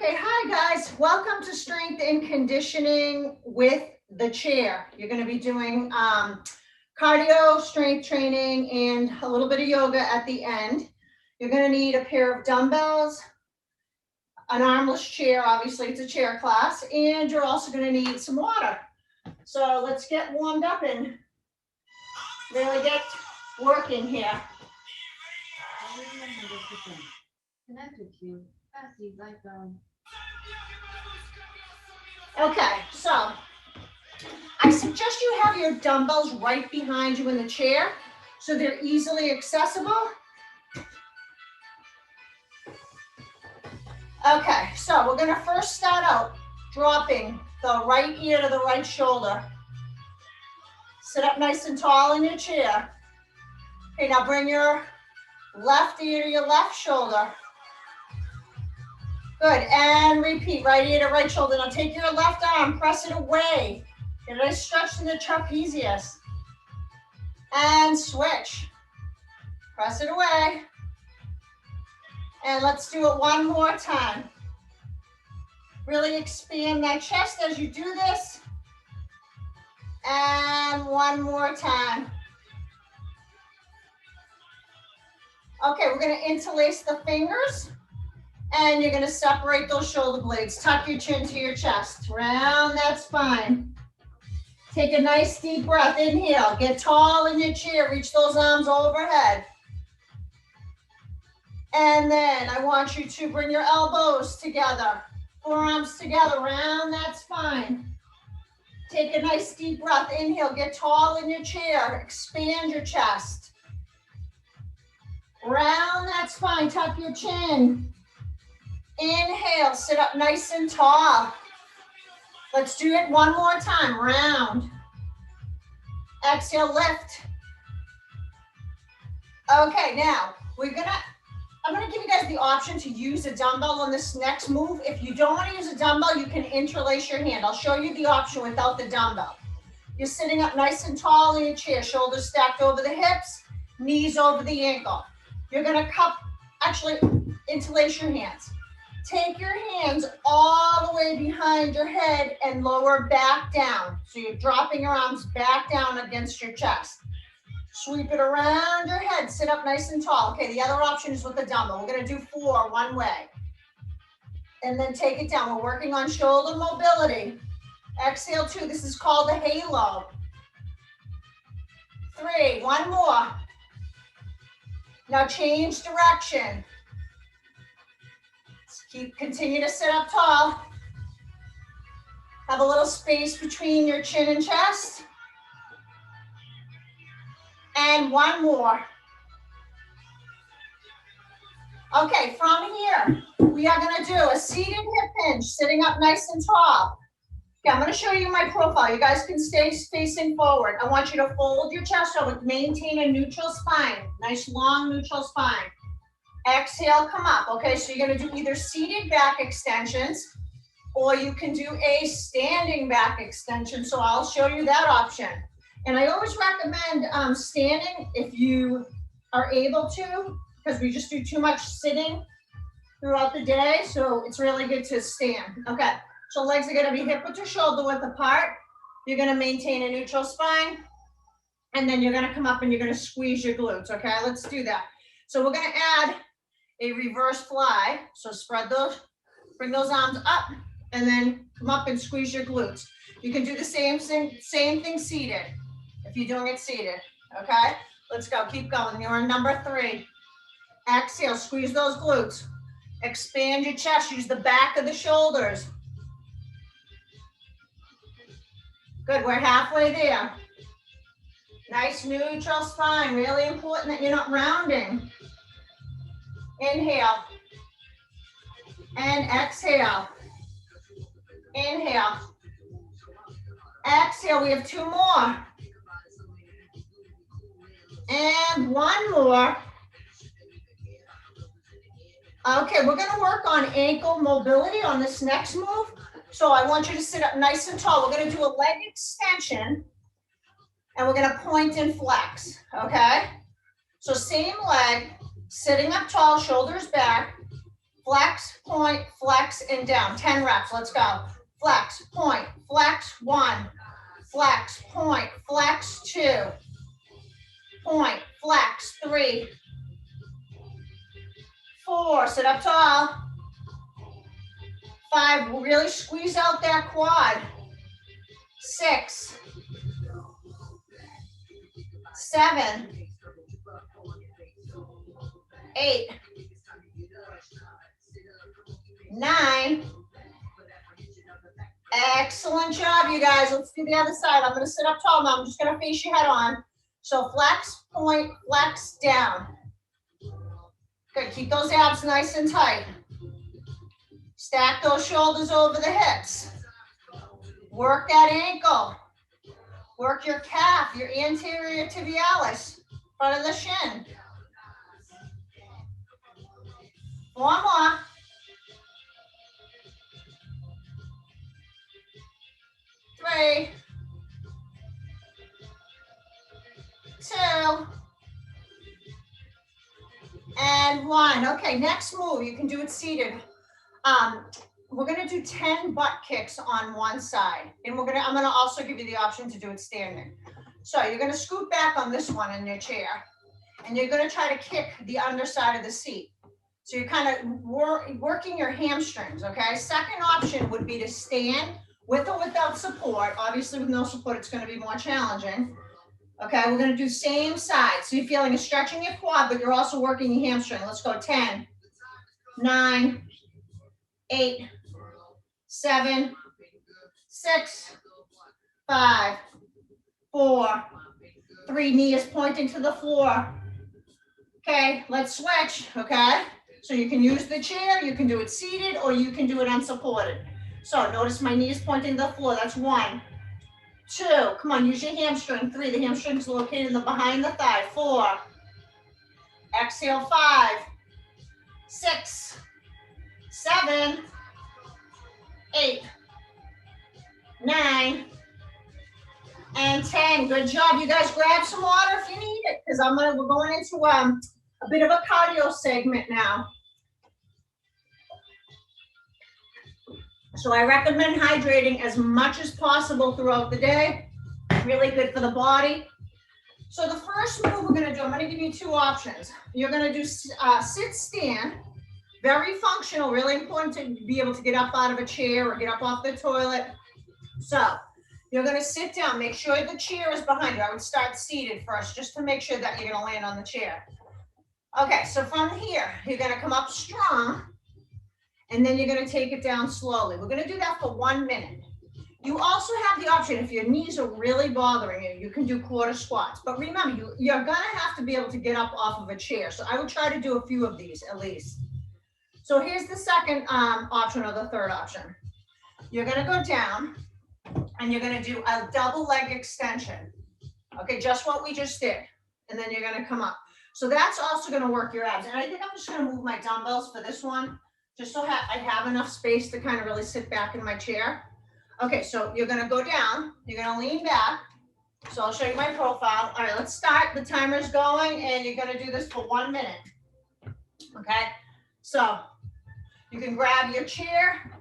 Okay, hi guys. Welcome to Strength and Conditioning with the chair. You're going to be doing cardio, strength training, and a little bit of yoga at the end. You're going to need a pair of dumbbells, an armless chair, obviously it's a chair class, and you're also going to need some water. So let's get warmed up and really get working here. Connect with you. Okay, so I suggest you have your dumbbells right behind you in the chair so they're easily accessible. Okay, so we're gonna first start out dropping the right ear to the right shoulder. Sit up nice and tall in your chair. Okay, now bring your left ear to your left shoulder. Good, and repeat, right ear to right shoulder. Now take your left arm, press it away. Get a nice stretch to the trapezius. And switch. Press it away. And let's do it one more time. Really expand that chest as you do this. And one more time. Okay, we're gonna interlace the fingers. And you're gonna separate those shoulder blades. Tuck your chin to your chest. Round that spine. Take a nice deep breath. Inhale. Get tall in your chair. Reach those arms overhead. And then I want you to bring your elbows together. Forearms together. Round that spine. Take a nice deep breath. Inhale. Get tall in your chair. Expand your chest. Round that spine. Tuck your chin. Inhale, sit up nice and tall. Let's do it one more time, round. Exhale, lift. Okay, now I'm gonna give you guys the option to use a dumbbell on this next move. If you don't wanna use a dumbbell, you can interlace your hand. I'll show you the option without the dumbbell. You're sitting up nice and tall in your chair, shoulders stacked over the hips, knees over the ankle. You're gonna interlace your hands. Take your hands all the way behind your head and lower back down. So you're dropping your arms back down against your chest. Sweep it around your head, sit up nice and tall. Okay, the other option is with the dumbbell. We're gonna do 4 one way. And then take it down. We're working on shoulder mobility. Exhale 2, this is called the halo. 3, one more. Now change direction. Continue to sit up tall. Have a little space between your chin and chest. And one more. Okay, from here, we are gonna do a seated hip hinge, sitting up nice and tall. Okay, I'm gonna show you my profile. You guys can stay facing forward. I want you to fold your chest over, maintain a neutral spine, nice long neutral spine. Exhale, come up, okay? So you're gonna do either seated back extensions or you can do a standing back extension. So I'll show you that option. And I always recommend standing if you are able to, because we just do too much sitting throughout the day. So it's really good to stand. Okay, so legs are gonna be hip width to shoulder width apart. You're gonna maintain a neutral spine. And then you're gonna come up and you're gonna squeeze your glutes, okay? Let's do that. So we're gonna add a reverse fly. So spread those, bring those arms up, and then come up and squeeze your glutes. You can do the same thing seated, if you're doing it seated, okay? Let's go, keep going. You're on number 3. Exhale, squeeze those glutes. Expand your chest, use the back of the shoulders. Good, we're halfway there. Nice neutral spine, really important that you're not rounding. Inhale and exhale. Inhale. Exhale, we have 2 more. And 1 more. Okay, we're gonna work on ankle mobility on this next move. So I want you to sit up nice and tall. We're gonna do a leg extension and we're gonna point and flex, okay? So same leg, sitting up tall, shoulders back, Flex, point, flex, and down. 10 reps, let's go. Flex, point, flex, 1. Flex, point, flex, 2. Point, flex, 3. 4, sit up tall. 5, really squeeze out that quad. 6, 7, 8, 9. Excellent job, you guys. Let's do the other side. I'm going to sit up tall now. I'm just going to face your head on. So flex, point, flex, down. Good. Keep those abs nice and tight. Stack those shoulders over the hips. Work that ankle. Work your calf, your anterior tibialis, front of the shin. 4 more. 3, 2, and 1. Okay, next move. You can do it seated. We're gonna do 10 butt kicks on one side, and I'm gonna also give you the option to do it standing. So you're gonna scoot back on this one in your chair, and you're gonna try to kick the underside of the seat. So you're kind of working your hamstrings. Okay. Second option would be to stand with or without support. Obviously, with no support, it's going to be more challenging. Okay, we're going to do same side. So you're feeling a stretch in your quad, but you're also working your hamstring. Let's go. 10, 9, 8, 7, 6, 5, 4, 3. Knee is pointing to the floor. Okay, let's switch. Okay, so you can use the chair, you can do it seated, or you can do it unsupported. So notice my knee is pointing to the floor. That's 1, 2. Come on, use your hamstring. 3. The hamstring is located in the behind the thigh. 4. Exhale. 5, 6, 7, 8, 9, and 10. Good job. You guys grab some water if you need it, because we're going into a bit of a cardio segment now. So I recommend hydrating as much as possible throughout the day. Really good for the body. So the first move we're gonna do, I'm gonna give you 2 options. You're gonna do sit stand, very functional, really important to be able to get up out of a chair or get up off the toilet. So you're gonna sit down, make sure the chair is behind you. I would start seated first, just to make sure that you're gonna land on the chair. Okay, so from here, you're gonna come up strong, and then you're gonna take it down slowly. We're gonna do that for 1 minute. You also have the option, if your knees are really bothering you, you can do quarter squats. But remember, you're gonna have to be able to get up off of a chair. So I would try to do a few of these at least. So here's the second option, or the third option. You're gonna go down, and you're gonna do a double leg extension. Okay, just what we just did. And then you're gonna come up. So that's also gonna work your abs. And I think I'm just gonna move my dumbbells for this one, just so I have enough space to kind of really sit back in my chair. Okay, so you're gonna go down, you're gonna lean back. So I'll show you my profile. All right, let's start. The timer's going, and you're gonna do this for 1 minute. Okay, so you can grab your chair,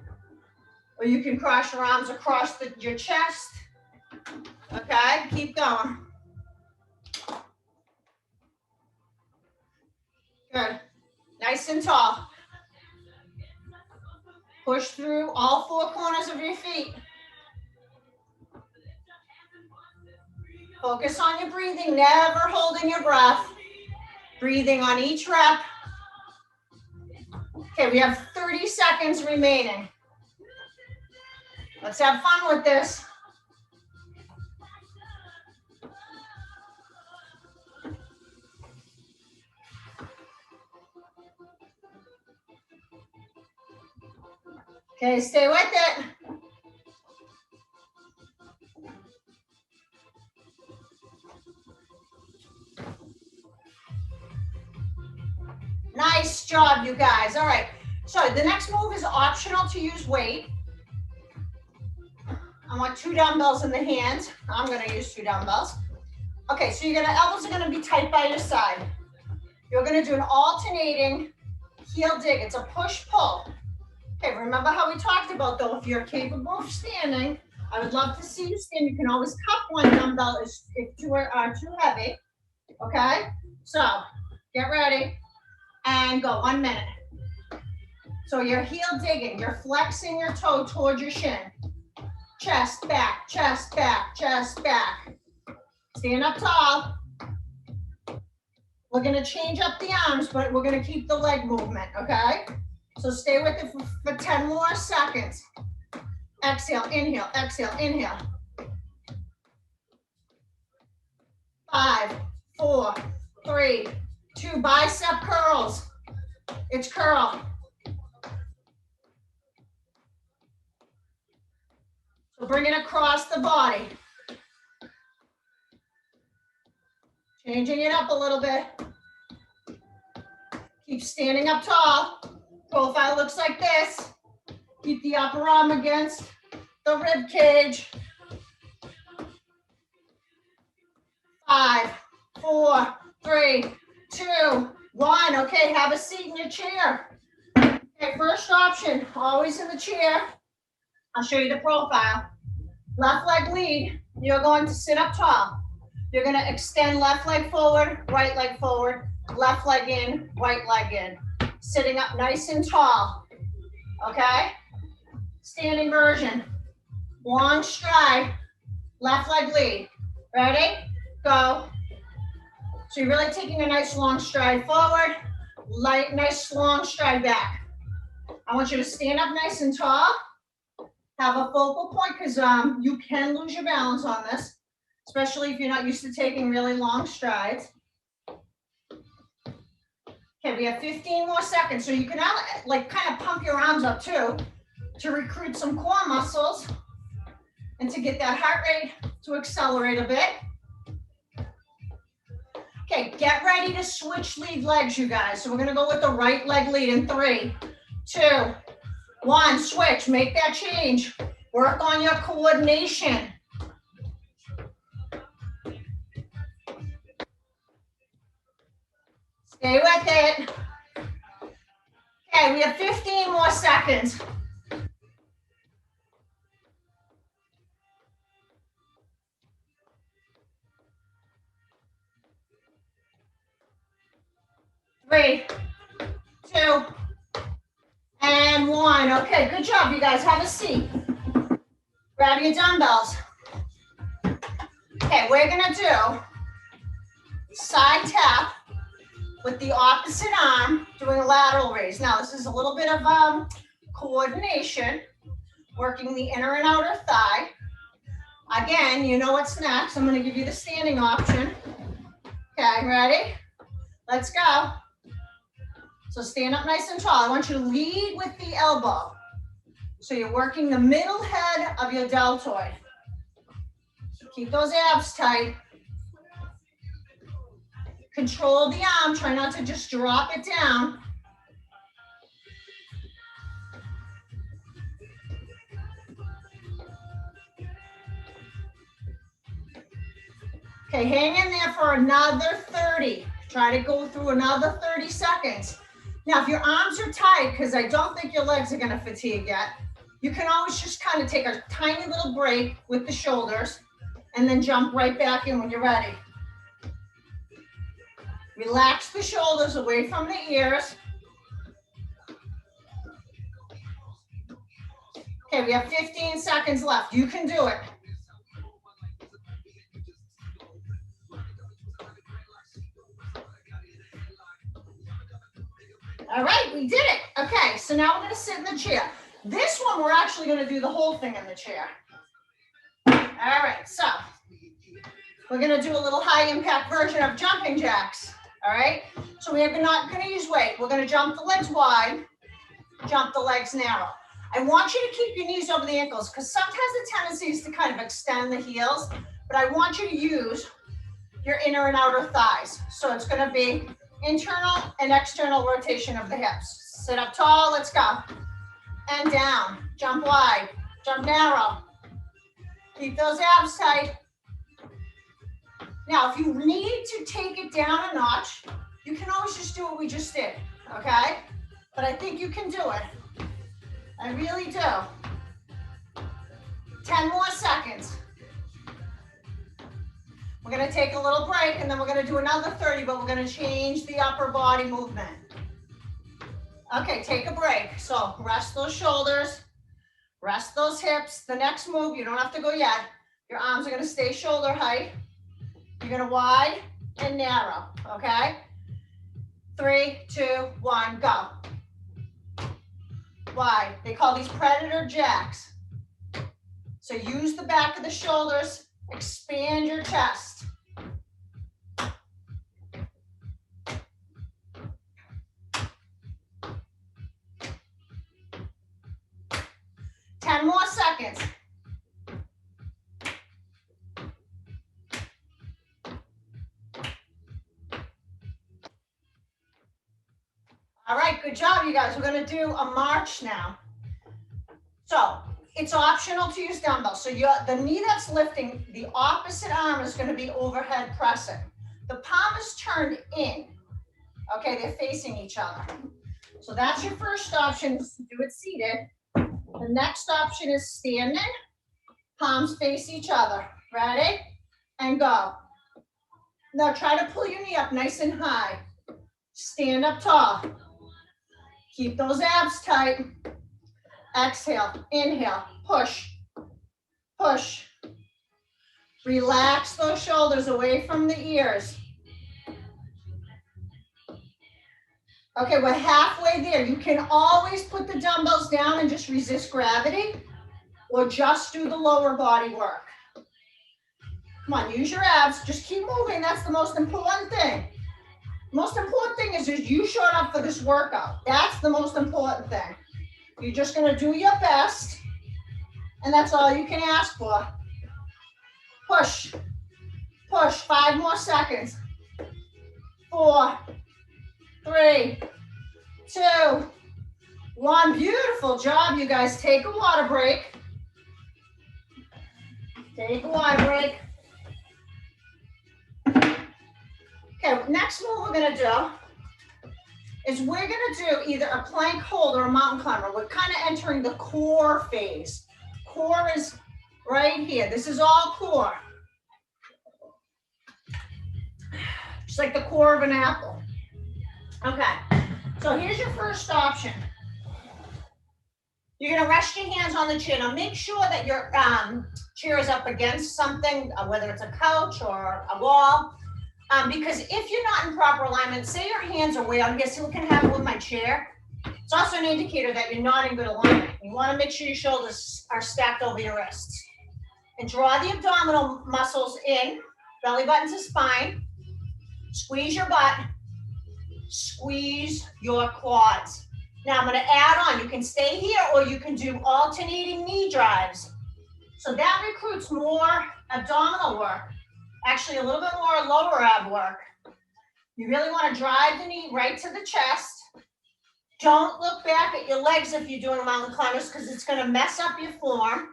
or you can cross your arms across your chest. Okay, keep going. Good, nice and tall. Push through all 4 corners of your feet. Focus on your breathing, never holding your breath. Breathing on each rep. Okay, we have 30 seconds remaining. Let's have fun with this. Okay, stay with it. Nice job, you guys. All right, so the next move is optional to use weight. I want 2 dumbbells in the hands. I'm gonna use 2 dumbbells. Okay, so elbows are gonna be tight by your side. You're gonna do an alternating heel dig. It's a push-pull. Okay, remember how we talked about though, if you're capable of standing, I would love to see you stand. You can always cup one dumbbell if two are too heavy. Okay, so get ready and go 1 minute. So you're heel digging, you're flexing your toe towards your shin. Chest back, chest back, chest back. Stand up tall. We're gonna change up the arms, but we're gonna keep the leg movement, okay? So stay with it for 10 more seconds. Exhale, inhale, exhale, inhale. 5, 4, 3, 2, bicep curls. It's curl. So bring it across the body. Changing it up a little bit. Keep standing up tall. Profile looks like this. Keep the upper arm against the rib cage. 5, 4, 3, 2, 1. Okay, have a seat in your chair. Okay, first option, always in the chair. I'll show you the profile. Left leg lead. You're going to sit up tall. You're going to extend left leg forward, right leg forward, left leg in, right leg in. Sitting up nice and tall. Okay? Standing version. Long stride, left leg lead. Ready? Go. So you're really taking a nice long stride forward, light, nice long stride back. I want you to stand up nice and tall. Have a focal point because you can lose your balance on this, especially if you're not used to taking really long strides. Okay, we have 15 more seconds. So you can now like kind of pump your arms up too to recruit some core muscles and to get that heart rate to accelerate a bit. Okay, get ready to switch lead legs, you guys. So we're gonna go with the right leg lead in 3, 2, 1, switch, make that change. Work on your coordination. Stay with it. Okay, we have 15 more seconds. Three, 2, and 1. Okay, good job, you guys. Have a seat. Grab your dumbbells. Okay, we're gonna do side tap with the opposite arm, doing a lateral raise. Now, this is a little bit of coordination, working the inner and outer thigh. Again, you know what's next. I'm gonna give you the standing option. Okay, ready? Let's go. So stand up nice and tall. I want you to lead with the elbow. So you're working the middle head of your deltoid. Keep those abs tight. Control the arm. Try not to just drop it down. Okay, hang in there for another 30. Try to go through another 30 seconds. Now, if your arms are tight, because I don't think your legs are going to fatigue yet, you can always just kind of take a tiny little break with the shoulders and then jump right back in when you're ready. Relax the shoulders away from the ears. Okay, we have 15 seconds left. You can do it. All right, we did it. Okay, so now we're going to sit in the chair. This one, we're actually going to do the whole thing in the chair. All right, so we're going to do a little high impact version of jumping jacks. All right, so we're not going to use weight. We're going to jump the legs wide, jump the legs narrow. I want you to keep your knees over the ankles because sometimes the tendency is to kind of extend the heels, but I want you to use your inner and outer thighs. So it's going to be internal and external rotation of the hips. Sit up tall, let's go. And down, jump wide, jump narrow. Keep those abs tight. Now, if you need to take it down a notch, you can always just do what we just did, okay? but I think you can do it. I really do. 10 more seconds. We're gonna take a little break and then we're gonna do another 30, but we're gonna change the upper body movement. Okay, take a break. So rest those shoulders, rest those hips. The next move, you don't have to go yet. Your arms are gonna stay shoulder height. You're gonna wide and narrow, okay? 3, 2, 1, go. Wide. They call these predator jacks. So use the back of the shoulders, expand your chest. Ten more seconds. All right, good job, you guys. We're gonna do a march now. So it's optional to use dumbbells. So the knee that's lifting, the opposite arm is gonna be overhead pressing. The palm is turned in. Okay, they're facing each other. So that's your first option, is to do it seated. The next option is standing. Palms face each other. Ready? And go. Now try to pull your knee up nice and high. Stand up tall. Keep those abs tight. Exhale, inhale, push, push. Relax those shoulders away from the ears. Okay, we're halfway there. You can always put the dumbbells down and just resist gravity, or just do the lower body work. Come on, use your abs. Just keep moving. That's the most important thing. Most important thing is you showed up for this workout. That's the most important thing. You're just gonna do your best, and that's all you can ask for. Push, push, 5 more seconds. 4, 3, 2, 1. Beautiful job, you guys. Take a water break. Take a water break. Okay, next move we're gonna do is we're gonna do either a plank hold or a mountain climber. We're kind of entering the core phase. Core is right here. This is all core. Just like the core of an apple. Okay, so here's your first option. You're gonna rest your hands on the chair. Now make sure that your chair is up against something, whether it's a couch or a wall. Because if you're not in proper alignment, say your hands are way out here, see what can happen with my chair? It's also an indicator that you're not in good alignment. You wanna make sure your shoulders are stacked over your wrists. And draw the abdominal muscles in, belly button to spine. Squeeze your butt, squeeze your quads. Now I'm gonna add on, you can stay here or you can do alternating knee drives. So that recruits more abdominal work. Actually, a little bit more lower ab work. You really want to drive the knee right to the chest. Don't look back at your legs if you're doing mountain climbers because it's going to mess up your form.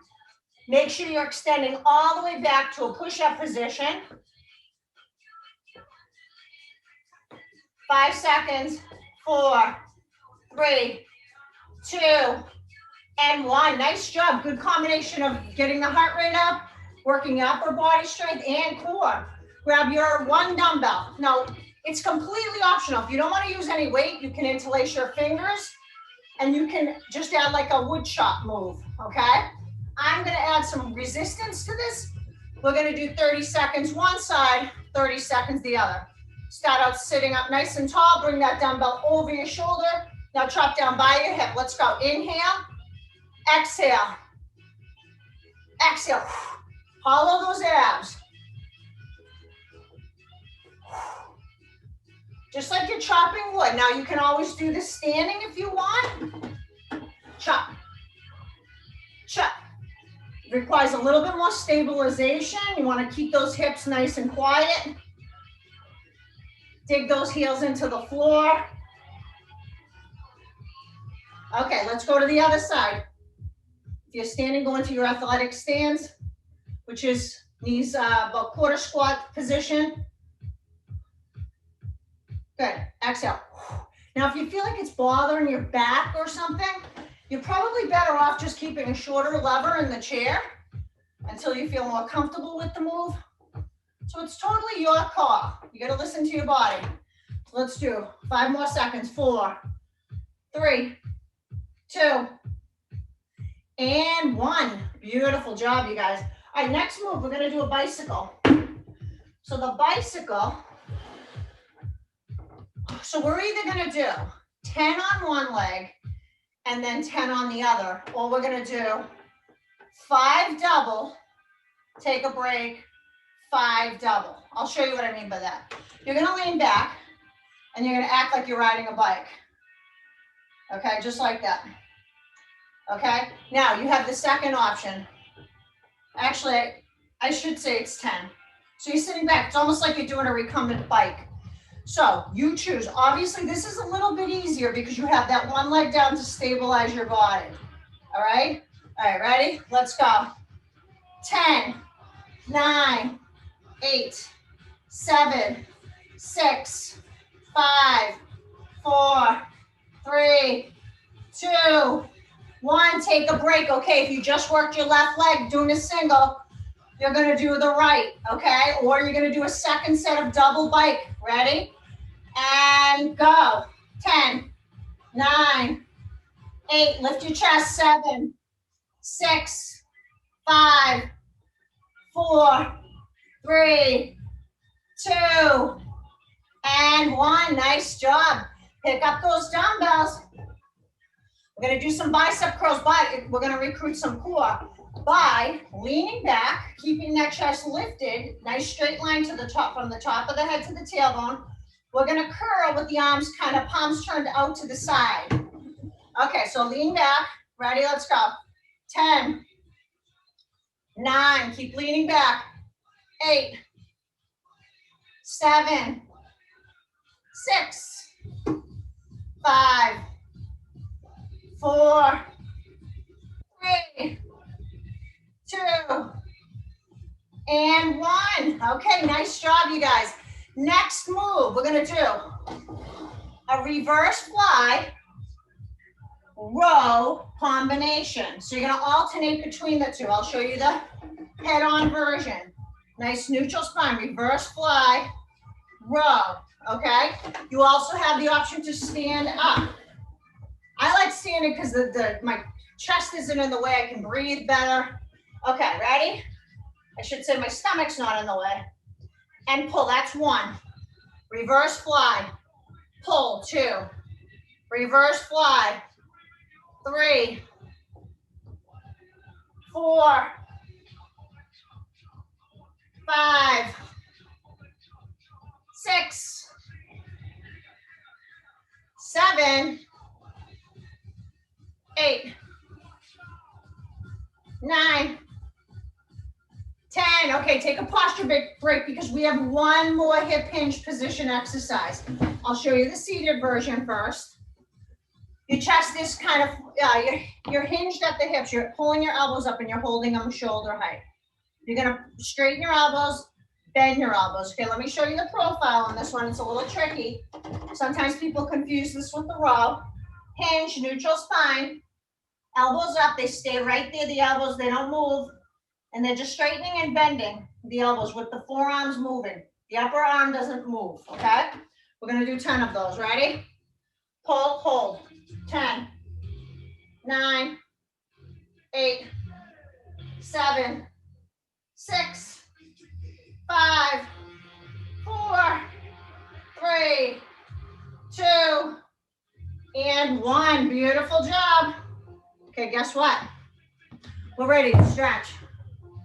Make sure you're extending all the way back to a push-up position. 5 seconds. 4, 3, 2, and 1. Nice job. Good combination of getting the heart rate up, working upper body strength and core. Grab your 1 dumbbell. Now, it's completely optional. If you don't want to use any weight, you can interlace your fingers and you can just add like a wood chop move, okay? I'm gonna add some resistance to this. We're gonna do 30 seconds one side, 30 seconds the other. Start out sitting up nice and tall, bring that dumbbell over your shoulder. Now chop down by your hip. Let's go. Inhale, exhale, exhale. Hollow those abs. Just like you're chopping wood. Now you can always do this standing if you want. Chop, chop. Requires a little bit more stabilization. You want to keep those hips nice and quiet. Dig those heels into the floor. Okay, let's go to the other side. If you're standing, go into your athletic stance, which is knees about quarter squat position. Good, exhale. Now, if you feel like it's bothering your back or something, you're probably better off just keeping a shorter lever in the chair until you feel more comfortable with the move. So it's totally your call. You got to listen to your body. Let's do 5 more seconds. 4, 3, 2, and 1. Beautiful job, you guys. All right, next move, we're going to do a bicycle. So the bicycle, so we're either going to do 10 on one leg and then 10 on the other, or we're going to do 5 double, take a break, 5 double. I'll show you what I mean by that. You're going to lean back and you're going to act like you're riding a bike. Okay, just like that. Okay, now you have the second option. Actually, I should say it's 10. So you're sitting back. It's almost like you're doing a recumbent bike. So you choose. Obviously, this is a little bit easier because you have that one leg down to stabilize your body. All right? All right, ready? Let's go. 10, 9, 8, 7, 6, 5, 4, 3, 2, 1. Take a break. Okay, if you just worked your left leg doing a single, you're going to do the right, okay? Or you're going to do a second set of double bike. Ready? And go. 10, 9, 8. Lift your chest. 7, 6, 5, 4, 3, 2, and 1. Nice job. Pick up those dumbbells. We're going to do some bicep curls, but we're going to recruit some core by leaning back, keeping that chest lifted, nice straight line to the top, from the top of the head to the tailbone. We're going to curl with the arms kind of palms turned out to the side. Okay, so lean back. Ready? Let's go. 10, 9, keep leaning back. 8, 7, 6, 5, 4, 3, 2, and 1. Okay, nice job, you guys. Next move, we're gonna do a reverse fly row combination. So you're gonna alternate between the two. I'll show you the head-on version. Nice neutral spine, reverse fly row, okay? You also have the option to stand up. I like standing because my chest isn't in the way. I can breathe better. Okay, ready? I should say my stomach's not in the way. And pull, that's 1. Reverse fly, pull, 2. Reverse fly, 3, 4, 5, 6, 7, 8, 9, 10. Okay, take a posture break because we have one more hip hinge position exercise. I'll show you the seated version first. Your chest is kind of, you're hinged at the hips. You're pulling your elbows up and you're holding them shoulder height. You're going to straighten your elbows, bend your elbows. Okay, let me show you the profile on this one. It's a little tricky. Sometimes people confuse this with the row. Hinge, neutral spine, elbows up. They stay right there, the elbows, they don't move. And they're just straightening and bending the elbows with the forearms moving. The upper arm doesn't move, okay? We're going to do 10 of those. Ready? Pull, hold. 10, 9, 8, 7, 6, 5, 4, 3, 2, and 1. Beautiful job. Okay, guess what? We're ready to stretch.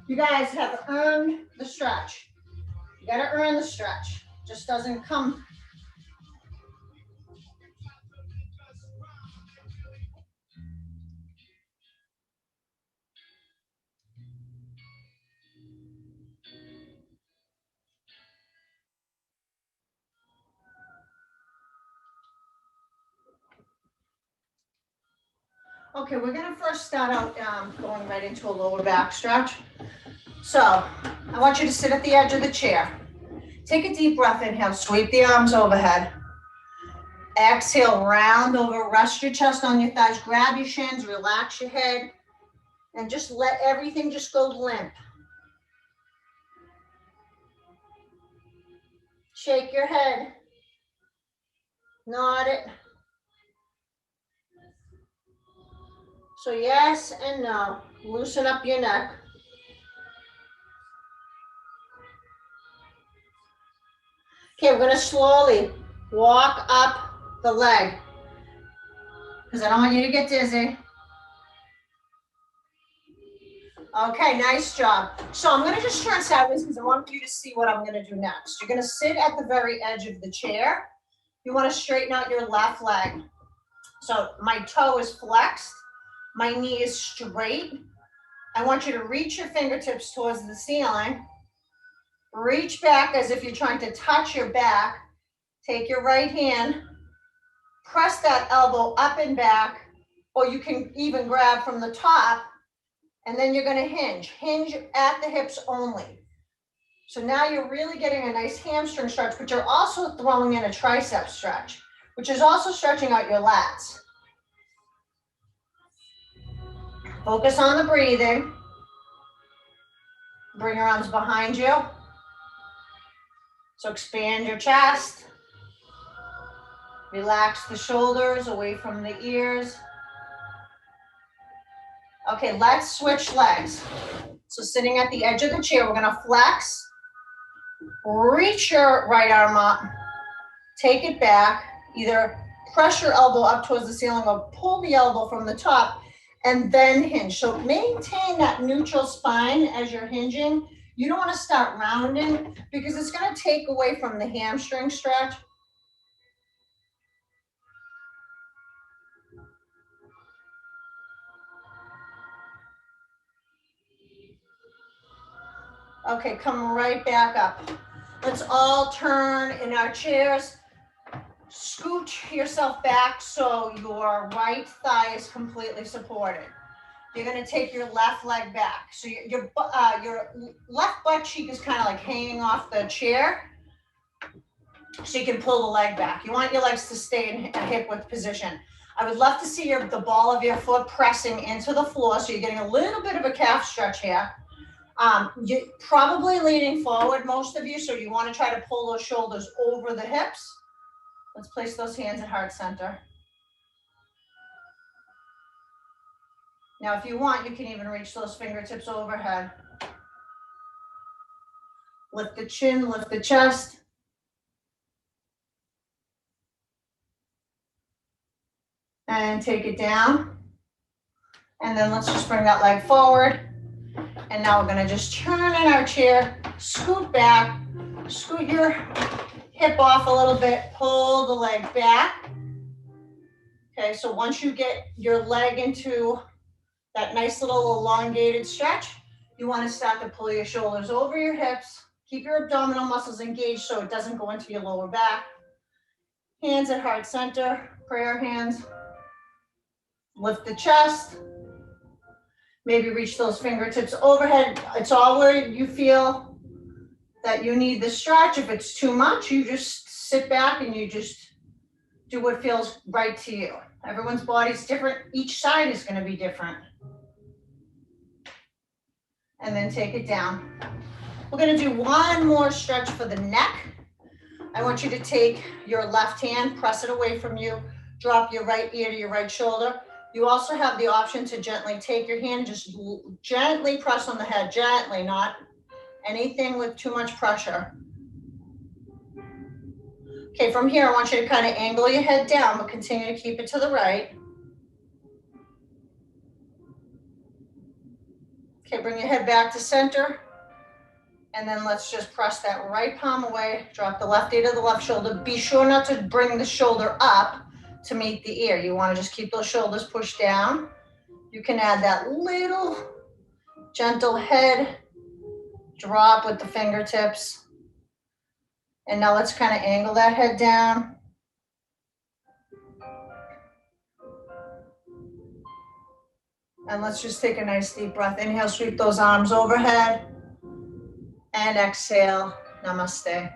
You guys have earned the stretch. You got to earn the stretch. Just doesn't come. Okay, we're gonna first start out going right into a lower back stretch. So I want you to sit at the edge of the chair. Take a deep breath, inhale, sweep the arms overhead. Exhale, round over, rest your chest on your thighs, grab your shins, relax your head, and just let everything just go limp. Shake your head, nod it. So yes and no, loosen up your neck. Okay, we're gonna slowly walk up the leg, because I don't want you to get dizzy. Okay, nice job. So I'm gonna just turn sideways because I want you to see what I'm gonna do next. You're gonna sit at the very edge of the chair. You wanna straighten out your left leg. So my toe is flexed, my knee is straight. I want you to reach your fingertips towards the ceiling. Reach back as if you're trying to touch your back. Take your right hand, press that elbow up and back, or you can even grab from the top, and then you're gonna hinge. Hinge at the hips only. So now you're really getting a nice hamstring stretch, but you're also throwing in a tricep stretch, which is also stretching out your lats. Focus on the breathing. Bring your arms behind you. So expand your chest. Relax the shoulders away from the ears. Okay, let's switch legs. So sitting at the edge of the chair, we're gonna flex. Reach your right arm up. Take it back. Either press your elbow up towards the ceiling or pull the elbow from the top and then hinge. So maintain that neutral spine as you're hinging. You don't want to start rounding because it's going to take away from the hamstring stretch. Okay, come right back up. Let's all turn in our chairs. Scooch yourself back so your right thigh is completely supported. You're going to take your left leg back. So your left butt cheek is kind of like hanging off the chair. So you can pull the leg back. You want your legs to stay in a hip width position. I would love to see the ball of your foot pressing into the floor. So you're getting a little bit of a calf stretch here. You're probably leaning forward, most of you. So you want to try to pull those shoulders over the hips. Let's place those hands at heart center. Now, if you want, you can even reach those fingertips overhead. Lift the chin, lift the chest. And take it down. And then let's just bring that leg forward. And now we're gonna just turn in our chair, scoot back, scoot your hip off a little bit, pull the leg back. Okay, so once you get your leg into that nice little elongated stretch, you want to start to pull your shoulders over your hips. Keep your abdominal muscles engaged so it doesn't go into your lower back. Hands at heart center, prayer hands. Lift the chest. Maybe reach those fingertips overhead. It's all where you feel that you need the stretch. If it's too much, you just sit back and you just do what feels right to you. Everyone's body's different. Each side is going to be different. And then take it down. We're going to do one more stretch for the neck. I want you to take your left hand, press it away from you, drop your right ear to your right shoulder. You also have the option to gently take your hand, just gently press on the head, gently, not anything with too much pressure. Okay, from here, I want you to kind of angle your head down, but continue to keep it to the right. Okay, bring your head back to center. And then let's just press that right palm away, drop the left ear to the left shoulder. Be sure not to bring the shoulder up to meet the ear. You want to just keep those shoulders pushed down. You can add that little gentle head drop with the fingertips. And now let's kind of angle that head down. And let's just take a nice deep breath. Inhale, sweep those arms overhead. And exhale, namaste.